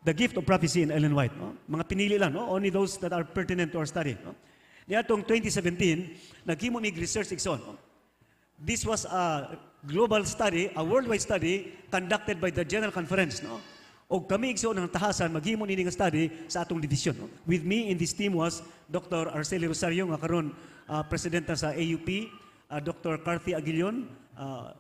the gift of prophecy in Ellen White. No? Mga pinili lang, no? Only those that are pertinent to our study. No? Niatong 2017, naghimo mig research igsoon. No? This was a global study, a worldwide study conducted by the General Conference. No? O kami igsoon ng tahasan, maghimo nini nga study sa atong division. No? With me in this team was Dr. Arceli Rosario, nga karon presidenta sa AUP, Dr. Carthy Aguilion,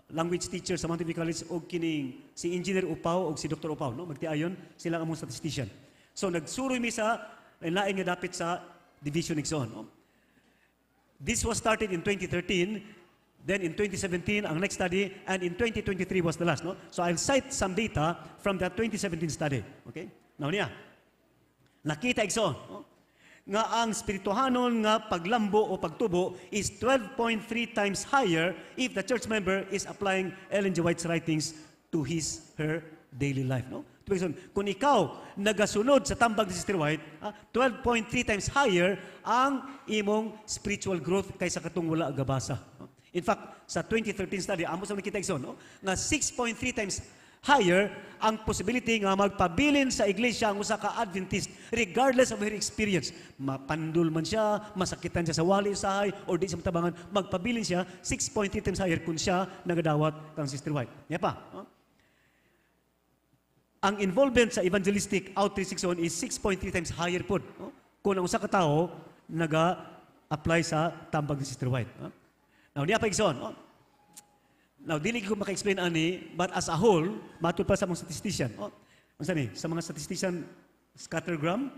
language teacher sa Mount Olive College, o kining si Engineer Upaw o si Dr. Upaw. No? Magtiayon sila among statistician. So nagsuroy mi sa lain nga dapit sa division igsoon. No? This was started in 2013, then in 2017, ang next study, and in 2023 was the last. No? So I'll cite some data from that 2017 study. Okay? Now niya, nakita igsoon, no? Nga ang spirituhanon nga paglambo o pagtubo is 12.3 times higher if the church member is applying Ellen G. White's writings to her daily life. No? Kung ikaw nagasunod sa tambag ni Sister White, 12.3 times higher ang imong spiritual growth kaysa katong wala gabasa. In fact, sa 2013 study, amo sa nakita igsoon, no? Nga 6.3 times higher ang possibility nga magpabilin sa iglesia ang usa ka Adventist regardless of her experience. Mapandul man siya, masakitan siya sa wali usahay or di siya matabangan, magpabilin siya 6.3 times higher kung siya nagadawat kang Sister White. Yan pa. No? Ang involvement sa evangelistic outreach igsoon is 6.3 times higher po. No? Kung ang usa ka tawo naga-apply sa tambag ni Sister White. No? Now, niya pa igsoon. No? Now, dili ko maka-explain ani, but as a whole, matud pa sa mga statistician. Oh, sa mga statistician, scattergram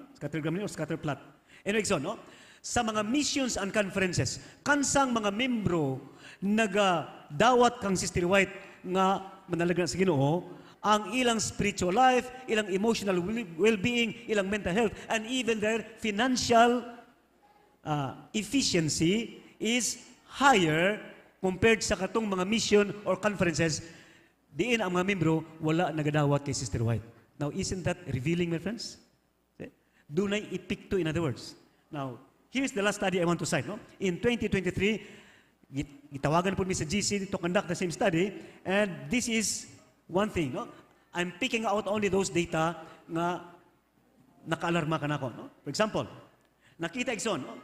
ni o scatterplot. Anyway, igsoon, no? Sa mga missions and conferences, kansang mga membro nagadawat kang Sister White nga manalagyan sa Ginoo, ang ilang spiritual life, ilang emotional well-being, ilang mental health, and even their financial efficiency is higher compared sa katong mga mission or conferences, diin ang mga membro wala nagadawat kay Sister White. Now, isn't that revealing, my friends? Dunay ipikto, in other words. Now, here's the last study I want to cite. No? In 2023, gitawagan po mi sa GC to conduct the same study, and this is one thing. No? I'm picking out only those data nga nakaalarma ka na ako. No? For example, nakita igsoon, no?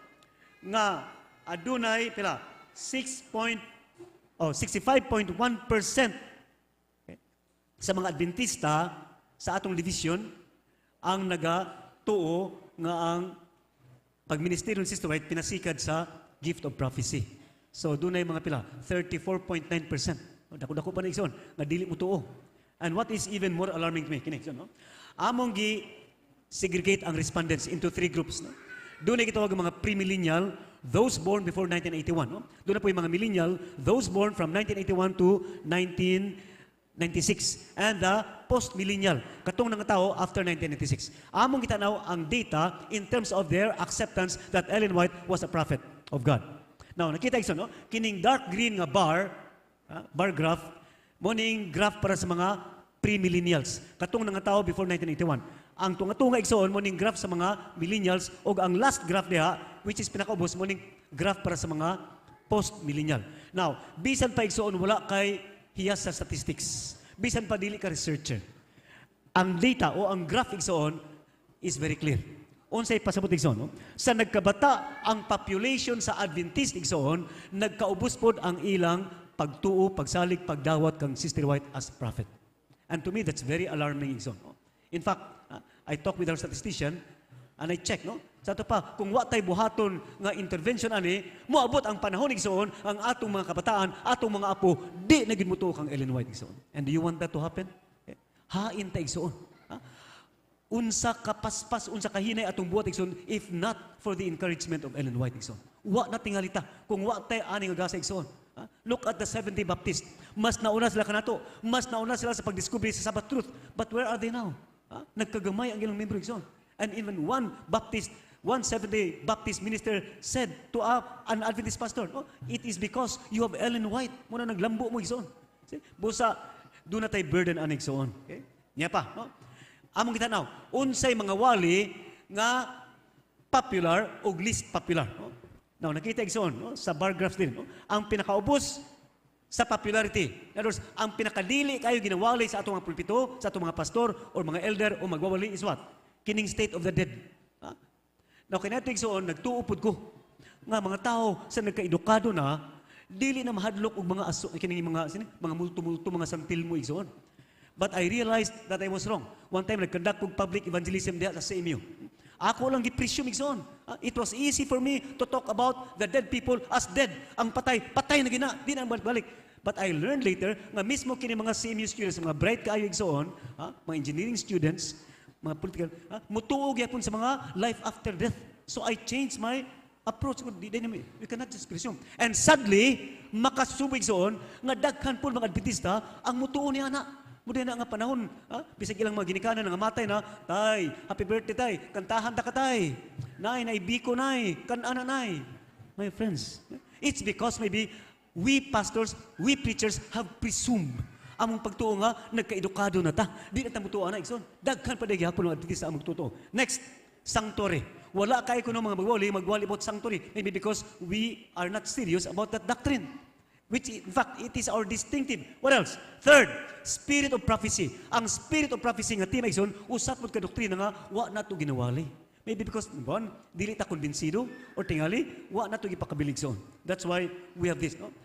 Nga adunay pila 65.1% sa mga Adventista sa atong division ang nagatuo nga ang pagministeryo ni Sister White pinasikad sa gift of prophecy. So dunay mga pila 34.9%. Dako-dako pa na igsoon nga dili mo tuo. And what is even more alarming to me, kini igsoon, no? Among gi-segregate ang respondents into 3 groups. No? Dunay gitawag ang mga premillennial, those born before 1981. No? Doon na po yung mga millennial, those born from 1981 to 1996. And the post-millennial, katong nga tao after 1996. Among gitanaw ang data in terms of their acceptance that Ellen White was a prophet of God. Now, nakita ito, no? Kining dark green nga bar graph, morning graph para sa mga pre-millennials. Katong nga tao before 1981. Ang tunga-tunga igsoon mo ning graph sa mga millennials o ang last graph diha which is pinakaubos mo ning graph para sa mga post-millennial. Now, bisan pa igsoon wala kay hiyas sa statistics. Bisan pa dili ka researcher. Ang data o ang graph igsoon is very clear. Unsay pasabot igsoon, no? Sa nagkabata ang population sa Adventist igsoon, nagkaubos pod ang ilang pagtuo, pagsalig, pagdawat kang Sister White as prophet. And to me that's very alarming igsoon. No? In fact, I talked with our statistician and I check, no? Sa ito pa, kung watay buhaton nga intervention ani, moabot ang panahon igsoon, ang atong mga kabataan, atong mga apo, di naging mutuo kang Ellen White igsoon. And do you want that to happen? Hain ta igsoon. Unsa kapaspas, unsa kahinay atong buhat igsoon, if not for the encouragement of Ellen White igsoon. Wa na tingalita, kung watay ani nga gasa igsoon. Look at the 70 Baptist. Mas nauna sila kanato. Mas nauna sila sa pagdiscovery sa Sabbath truth. But where are they now? Nagkagamay ang ilang membro igsoon. And even one 70 Baptist minister said to an Adventist pastor, oh, it is because you have Ellen White. Muna naglambo mo igsoon. Busa, doon na tayo burden an igsoon. Okay? Niya pa. No? Among kita now, unsay mga wali nga popular o least popular. No? Now, nakita igsoon, no? Sa bar graphs din. No? Ang pinakaubos sa popularity. In other words, ang pinakadili kayo ginawali sa atong mga pulpito, sa atong mga pastor, or mga elder, o magwawali is what? Kining state of the dead. Now, kinatig soon, nagtuupod ko nga mga tao sa nagka-edukado na, dili na mahadlok og mga aso, kining mga multo-multo, mga santil mo igsoon. But I realized that I was wrong. One time, nag-conduct og public evangelism diha sa CMU. Ako lang gi-presume igsoon. It was easy for me to talk about the dead people as dead. Ang patay, patay na gina, di na balik. But I learned later nga mismo kini mga CMU students, mga bright kaayo igsoon, mga engineering students, mga political, mutuog yapon sa mga life after death. So I changed my approach. We cannot just presume. And sadly, makasubig soon, nga daghan po mga Adventista, ang mutuo niya na. Muna na nga panahon, bisag ilang mga ginikanan nga matay na, tay, happy birthday tay, kantahan ta ka tay, nay, biko nay, kanana nay. My friends, it's because maybe we pastors, we preachers have presumed among pagtuo nga, nagka-edukado na ta. Di na ta mutuo na, ikson. Daghan pa dahil hapon mga Adventista among tuto. Next, sanctuary. Wala kayo kuno mga magwali about sanctuary. Maybe because we are not serious about that doctrine. Which, in fact, it is our distinctive. What else? Third, spirit of prophecy. Ang spirit of prophecy nga tima ikson, usap mo ka doktrina nga, wa na to ginawali. Maybe because, dili ta konbensido, or tingali, wa na to ipakabilig son. That's why we have this. No?